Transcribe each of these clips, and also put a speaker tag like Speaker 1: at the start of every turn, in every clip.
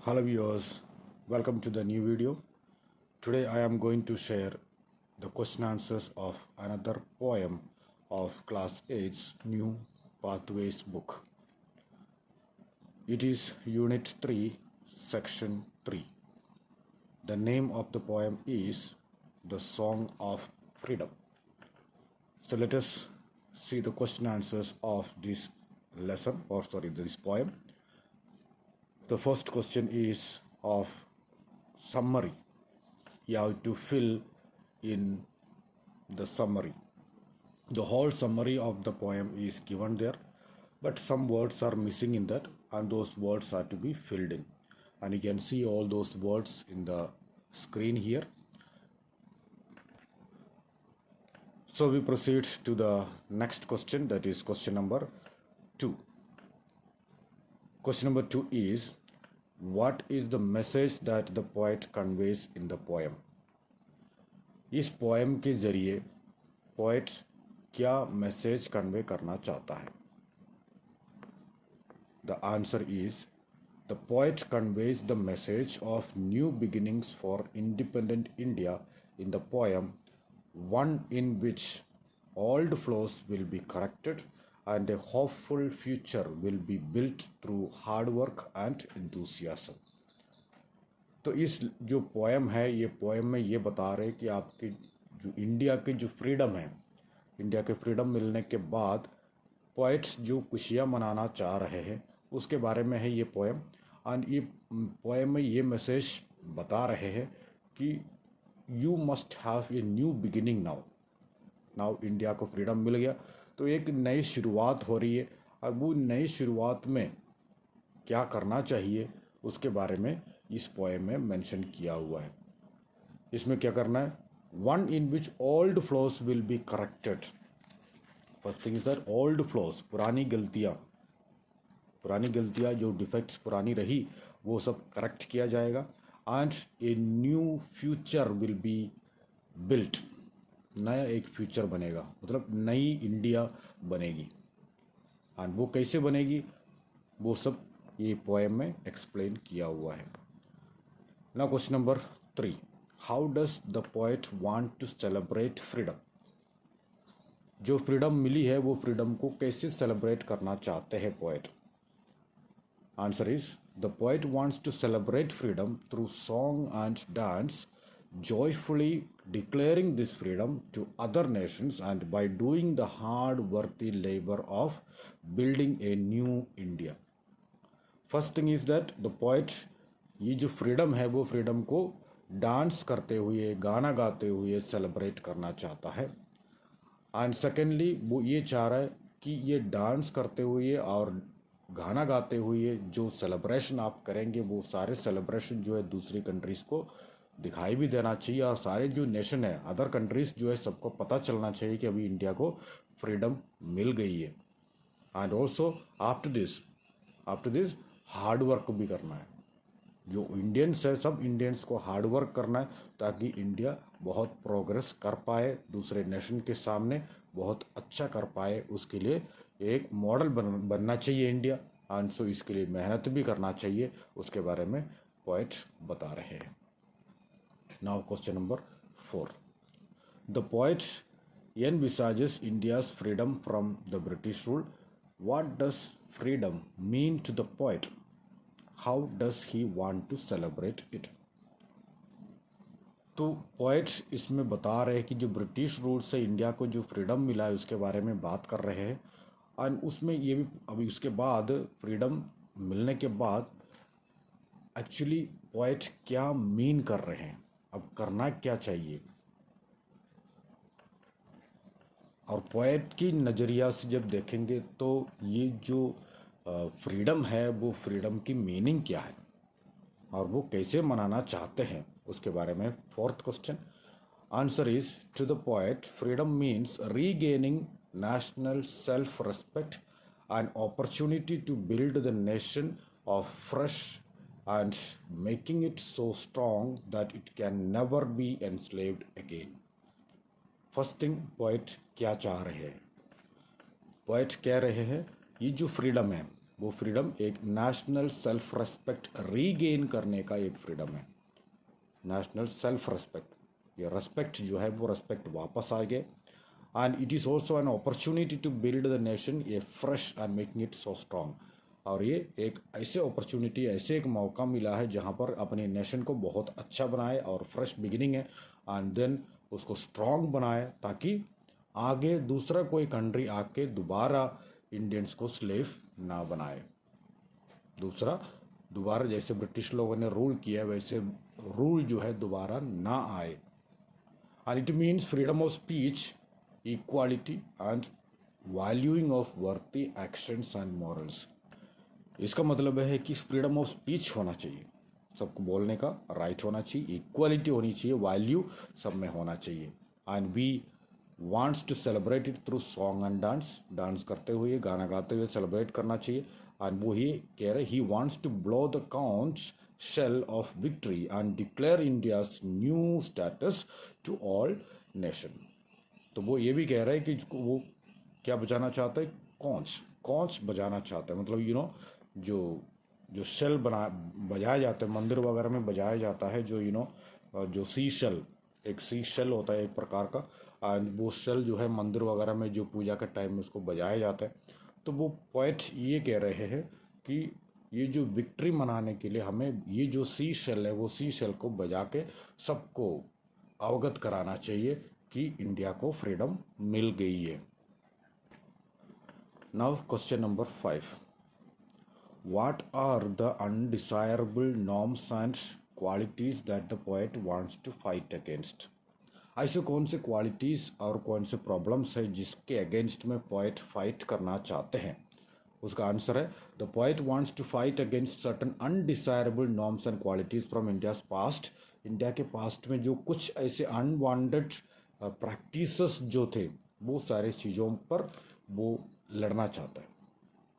Speaker 1: Hello viewers, welcome to the new video. Today I am going to share the question answers of another poem of class 8's New Pathways book. It is unit 3, section 3. The name of the poem is The Song of Freedom. So let us see the question answers of this this poem. The first question is of summary. You have to fill in the summary. The whole summary of the poem is given there, but some words are missing in that, and those words are to be filled in. And you can see all those words in the screen here. So we proceed to the next question, that is question number 2. Question number 2 is, what is the message that the poet conveys in the poem? इस poem के जरिए poet क्या message convey करना चाहता है? The answer is, the poet conveys the message of new beginnings for independent India in the poem, one in which old flaws will be corrected and a hopeful future will be built through hard work and enthusiasm. तो इस जो poem है, ये poem में ये बता रहे कि आपके जो इंडिया के जो फ्रीडम है, इंडिया के फ्रीडम मिलने के बाद पोएट्स जो खुशियाँ मनाना चाह रहे हैं उसके बारे में है ये पोएम. एंड ये पोएम में ये मैसेज बता रहे हैं कि you must have a new beginning now India को फ्रीडम मिल गया तो एक नई शुरुआत हो रही है. और वो नई शुरुआत में क्या करना चाहिए उसके बारे में इस पोएम में मेंशन किया हुआ है. इसमें क्या करना है? One in which old flaws will be corrected. First thing is that old flaws, पुरानी गलतियाँ जो डिफेक्ट्स पुरानी रही वो सब करेक्ट किया जाएगा. And a new future will be built. नया एक फ्यूचर बनेगा, मतलब नई इंडिया बनेगी. एंड वो कैसे बनेगी वो सब ये पोएम में एक्सप्लेन किया हुआ है. Now question number 3. How does the poet want to celebrate freedom? जो फ्रीडम मिली है वो फ्रीडम को कैसे सेलिब्रेट करना चाहते हैं poet? Answer is, the poet wants to celebrate freedom through song and dance, joyfully declaring this freedom to other nations and by doing the hard worthy labor of building a new India. First thing is that the poet ये जो freedom है वो freedom को dance करते हुए, गाना गाते हुए सेलिब्रेट करना चाहता है. एंड सेकेंडली वो ये चाह रहा है कि ये डांस करते हुए और गाना गाते हुए जो सेलिब्रेशन आप करेंगे वो सारे सेलिब्रेशन जो है दूसरी कंट्रीज़ को दिखाई भी देना चाहिए और सारे जो नेशन है, अदर कंट्रीज़ जो है सबको पता चलना चाहिए कि अभी इंडिया को फ्रीडम मिल गई है. And also after this hard work भी करना है. जो इंडियंस है सब इंडियंस को हार्ड वर्क करना है ताकि इंडिया बहुत प्रोग्रेस कर पाए, दूसरे नेशन के सामने बहुत अच्छा कर पाए. उसके लिए एक मॉडल बनना चाहिए इंडिया. एंड सो इसके लिए मेहनत भी करना चाहिए. उसके बारे में पोएट बता रहे हैं. Now question number 4. The poet envisages India's freedom from the British rule. What does freedom mean to the poet? How does he want to celebrate it? तो पोएट इसमें बता रहे हैं कि जो ब्रिटिश रूल से इंडिया को जो फ्रीडम मिला है उसके बारे में बात कर रहे हैं. एंड उसमें ये भी अभी उसके बाद फ्रीडम मिलने के बाद एक्चुअली पोएट क्या मीन कर रहे हैं, अब करना क्या चाहिए. और पोएट की नज़रिया से जब देखेंगे तो ये जो फ्रीडम है वो फ्रीडम की मीनिंग क्या है और वो कैसे मनाना चाहते हैं उसके बारे में. Fourth question. Answer is, to the poet freedom means regaining national self respect and opportunity to build the nation of fresh and making it so strong that it can never be enslaved again. First thing, poet क्या चाह रहे हैं? Poet कह रहे हैं ये जो freedom है वो फ्रीडम एक नेशनल सेल्फ रेस्पेक्ट रीगेन करने का एक फ्रीडम है। नेशनल सेल्फ रेस्पेक्ट, ये रेस्पेक्ट जो है वो रेस्पेक्ट वापस आ गए। And it is also an opportunity to build the nation afresh and making it so strong. और ये एक ऐसे अपॉर्चुनिटी, ऐसे एक मौका मिला है जहाँ पर अपने नेशन को बहुत अच्छा बनाए और फ्रेश बिगिनिंग है, एंड देन उसको स्ट्रांग बनाए ताकि आगे दूसरा कोई कंट्री आके दोबारा इंडियंस को स्लेव ना बनाए। दोबारा जैसे ब्रिटिश लोगों ने रूल किया वैसे रूल जो है दोबारा ना आए। And it means freedom of speech, equality and valuing of worthy actions and morals. इसका मतलब है कि फ्रीडम ऑफ स्पीच होना चाहिए, सबको बोलने का राइट होना चाहिए, इक्वालिटी होनी चाहिए, वैल्यू सब में होना चाहिए। And we wants to celebrate it through song and dance करते हुए, गाना गाते हुए सेलिब्रेट करना चाहिए। एंड वो ये कह रहे, he wants to blow the conch shell of victory and declare India's new status to all nation. तो वो ये भी कह रहे हैं कि वो क्या बजाना चाहता है, कॉन्च बजाना चाहता है। मतलब जो शेल बजाया जाता है मंदिर वगैरह में बजाया जाता है, जो सी शेल, एक सी शेल होता है एक प्रकार का, एंड वो शेल जो है मंदिर वगैरह में जो पूजा के टाइम में उसको बजाया जाता है। तो वो पोएट ये कह रहे हैं कि ये जो विक्ट्री मनाने के लिए हमें ये जो सी शेल है वो सी शेल को बजा के सबको अवगत कराना चाहिए कि इंडिया को फ्रीडम मिल गई है। Now question number 5, what are the undesirable norms and qualities that the poet wants to fight against? ऐसे कौन से क्वालिटीज़ और कौन से प्रॉब्लम्स है जिसके अगेंस्ट में पोएट फाइट करना चाहते हैं? उसका आंसर है, the poet wants to fight against certain undesirable norms and qualities from India's past. India के पास्ट में जो कुछ ऐसे अनवांटेड प्रैक्टिसेस जो थे वो सारे चीज़ों पर वो लड़ना चाहता है,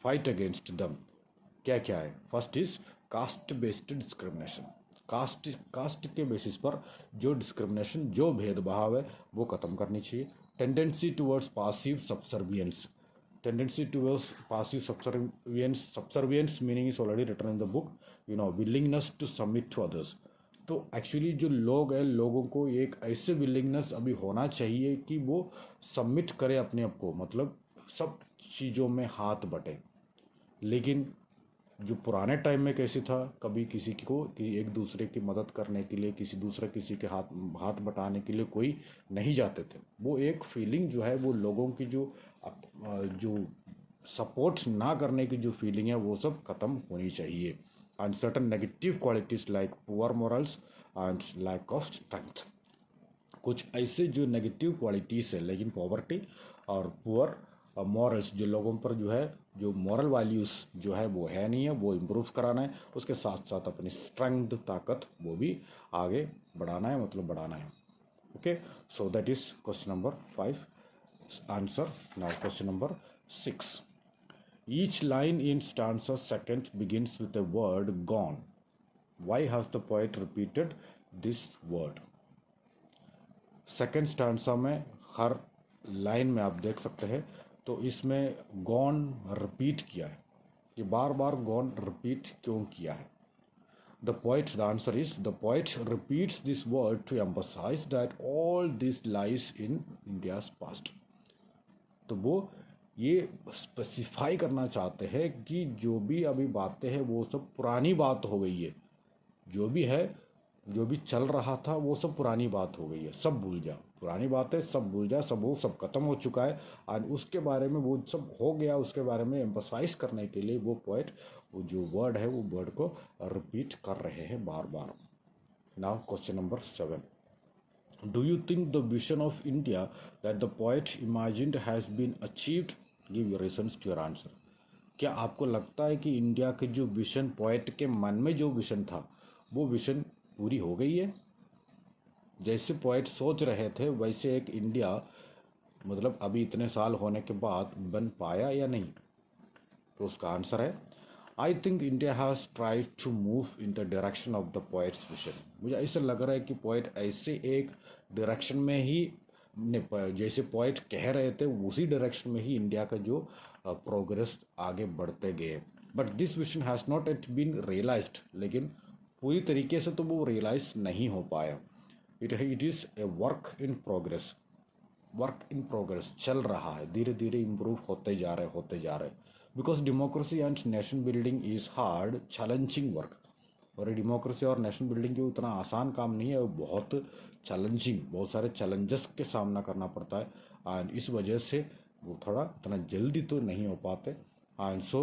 Speaker 1: फाइट अगेंस्ट दम। क्या क्या है? First is caste based discrimination. Caste के बेसिस पर जो डिस्क्रिमिनेशन, जो भेदभाव है वो खत्म करनी चाहिए। Tendency towards passive subservience, subservience meaning is already written in the book, willingness to submit to others. तो एक्चुअली जो लोग हैं, लोगों को एक ऐसे विलिंगनेस अभी होना चाहिए कि वो सबमिट करे अपने आप को, मतलब सब चीज़ों में हाथ बटे। लेकिन जो पुराने टाइम में कैसे था, कभी किसी को कि एक दूसरे की मदद करने के लिए किसी के हाथ बटाने के लिए कोई नहीं जाते थे। वो एक फीलिंग जो है वो लोगों की जो सपोर्ट ना करने की जो फीलिंग है वो सब खत्म होनी चाहिए। And certain negative qualities like poor morals and lack of strength, कुछ ऐसे जो नेगेटिव क्वालिटीज़ है, लेकिन पॉवर्टी और पुअर मॉरल्स जो लोगों पर जो है, जो मॉरल वैल्यूज़ जो है वो है नहीं है, वो इम्प्रूव कराना है। उसके साथ साथ अपनी स्ट्रेंथ, ताकत वो भी आगे बढ़ाना है, मतलब बढ़ाना है। Okay, so that is question number 5 answer. Now question number 6, each line in stanza second begins with the word gone, why has the poet repeated this word? Second stanza में हर लाइन में आप देख सकते हैं, तो इसमें गॉन रिपीट किया है। ये बार बार गॉन रिपीट क्यों किया है? The answer is, the poet repeats this word to emphasise that all this lies in India's past. तो वो ये स्पेसिफाई करना चाहते हैं कि जो भी अभी बातें हैं वो सब पुरानी बात हो गई है, जो भी है, जो भी चल रहा था वो सब पुरानी बात हो गई है, सब भूल जा, पुरानी बातें सब भूल जा, सब वो सब खत्म हो चुका है। और उसके बारे में वो सब हो गया, उसके बारे में एम्फसाइज करने के लिए वो पोएट वो जो वर्ड है वो वर्ड को रिपीट कर रहे हैं बार बार। Now question number 7, do you think the vision of India that the poet imagined has been achieved? Give your reasons to your answer. क्या आपको लगता है कि इंडिया के जो विजन, पोएट के मन में जो विजन था वो विजन पूरी हो गई है? जैसे पोएट सोच रहे थे वैसे एक इंडिया, मतलब अभी इतने साल होने के बाद बन पाया या नहीं? तो उसका आंसर है, I think India has tried to move in the direction of the poet's vision. मुझे ऐसा लग रहा है कि पोएट ऐसे एक डायरेक्शन में ही, जैसे पोएट कह रहे थे उसी डायरेक्शन में ही इंडिया का जो प्रोग्रेस आगे बढ़ते गए। But this vision has not yet been realised, लेकिन पूरी तरीके से तो वो रियलाइज नहीं हो पाया। It is a work in progress, work in progress, चल रहा है, धीरे धीरे इम्प्रूव होते जा रहे, because democracy and nation building is hard challenging work. और ये डेमोक्रेसी और नेशन बिल्डिंग के उतना आसान काम नहीं है, वो बहुत चैलेंजिंग, बहुत सारे चैलेंजेस के सामना करना पड़ता है। एंड इस वजह से वो थोड़ा इतना जल्दी तो नहीं हो पाते। And so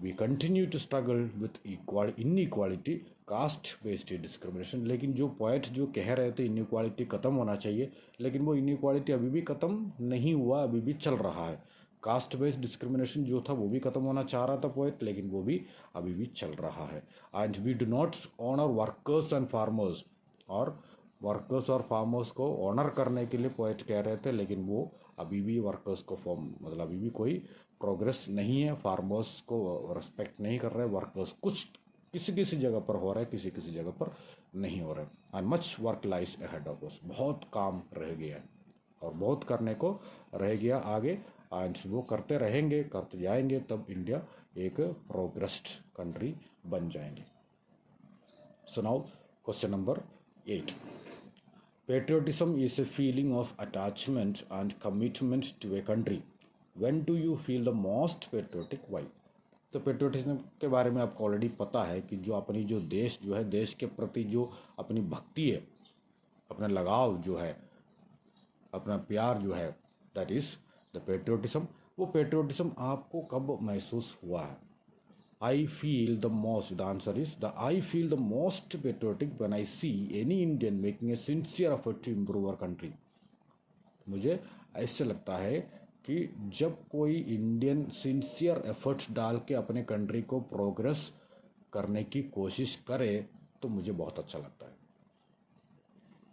Speaker 1: we continue to struggle with inequality, caste based discrimination. लेकिन जो पॉइंट जो कह रहे थे इनइक्वालिटी ख़त्म होना चाहिए, लेकिन वो इनइक्वालिटी अभी भी ख़त्म नहीं हुआ, अभी भी चल रहा है। कास्ट बेस्ड डिस्क्रिमिनेशन जो था वो भी ख़त्म होना चाह रहा था पॉइंट, लेकिन वो भी अभी भी चल रहा है। And we do not honour workers and farmers, और वर्कर्स और फार्मर्स को ऑनर करने के लिए पॉइंट कह रहे थे, लेकिन वो अभी भी वर्कर्स को मतलब अभी भी कोई प्रोग्रेस नहीं है, फार्मर्स को रिस्पेक्ट नहीं कर रहे, वर्कर्स कुछ किसी किसी जगह पर हो रहा है, किसी किसी जगह पर नहीं हो रहा है। And much work lies ahead of us, बहुत काम रह गया है और बहुत करने को रह गया आगे। एंड वो करते रहेंगे, करते जाएंगे, तब इंडिया एक प्रोग्रेस्ड कंट्री बन जाएंगे। So now question number 8, patriotism is a feeling of attachment and commitment to a country. When do you feel the most patriotic, why? तो पेट्रियोटिज्म के बारे में आपको ऑलरेडी पता है कि जो अपनी जो देश जो है, देश के प्रति जो अपनी भक्ति है, अपना लगाव जो है, अपना प्यार जो है, दैट इज द पेट्रियोटिज्म। वो पेट्रियोटिज्म आपको कब महसूस हुआ है? I feel the most, the answer is the I feel the most patriotic when I see any Indian making a sincere effort to improve our country. मुझे ऐसे लगता है कि जब कोई इंडियन सिंसियर एफर्ट्स डाल के अपने कंट्री को प्रोग्रेस करने की कोशिश करे तो मुझे बहुत अच्छा लगता है।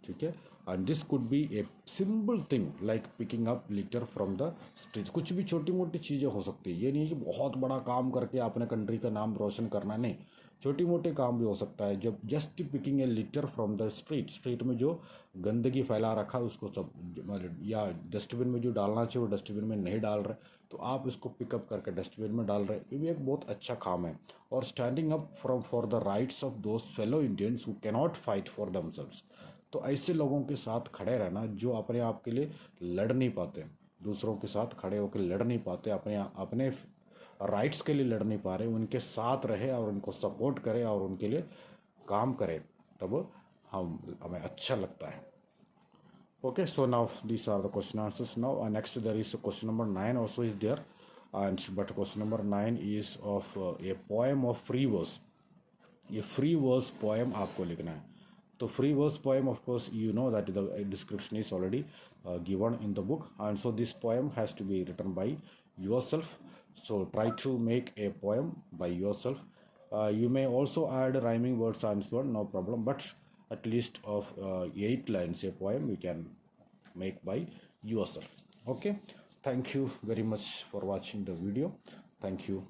Speaker 1: ठीक है, and this could be a simple thing like picking up litre from the street. कुछ भी छोटी मोटी चीज़ें हो सकती है, ये नहीं है कि बहुत बड़ा काम करके अपने कंट्री का नाम रोशन करना, नहीं, छोटी मोटे काम भी हो सकता है। जब just picking A litre from the street, street में जो गंदगी फैला रखा है उसको सब, या डस्टबिन में जो डालना चाहिए वो डस्टबिन में नहीं डाल रहे, तो आप इसको पिकअप करके डस्टबिन में डाल रहे, ये भी एक बहुत अच्छा काम है। और standing up for the rights of those fellow Indians who cannot fight for themselves. तो ऐसे लोगों के साथ खड़े रहना जो अपने आप के लिए लड़ नहीं पाते, दूसरों के साथ खड़े होकर लड़ नहीं पाते, अपने राइट्स के लिए लड़ नहीं पा रहे, उनके साथ रहे और उनको सपोर्ट करे और उनके लिए काम करे, तब हमें अच्छा लगता है। Okay, so now these are the question answers. Now next there is question number 9 also is there, and but question number 9 is of a poem of free verse। ये फ्री वर्स पोएम आपको लिखना है। तो free verse poem, of course you know that the description is already given in the book, and so this poem has to be written by yourself. So try to make a poem by yourself. You may also add rhyming words and so on, no problem, but at least of 8 lines a poem you can make by yourself. Okay, thank you very much for watching the video. Thank you.